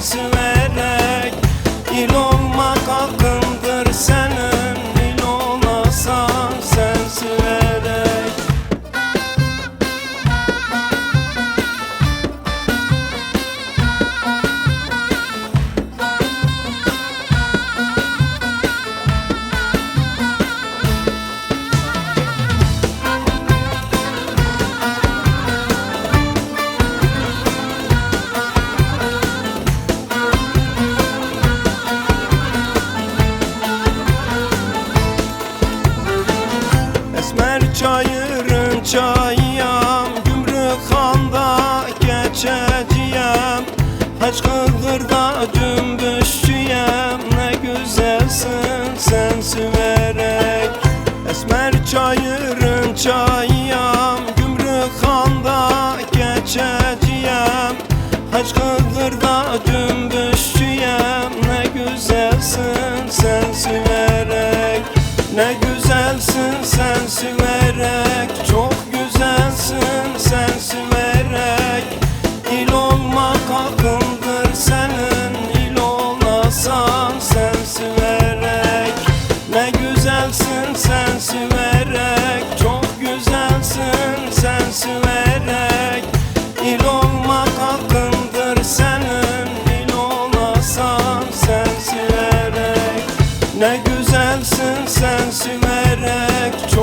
severek. İl olmak hakkındır senin, il olasan sen severek. Esmer çayırın çayıyam, Gümrükhan'da geçeceğim. Haçkıldır'da cümbüşçüyem, ne güzelsin sen severek. Esmer çayırın çayıyam, Gümrükhan'da geçeceğim. Haçkıldır'da cümbüşçüyem, ne güzelsin sen severek. Ne güzelsin sen severek, çok güzelsin sen severek. İl olmak hakkındır senin, il olasan sen severek. Ne güzelsin sen severek, çok güzelsin sen severek. İl olmak hakkındır senin, il olasan sen severek. Ne güzelsin sen severek, çok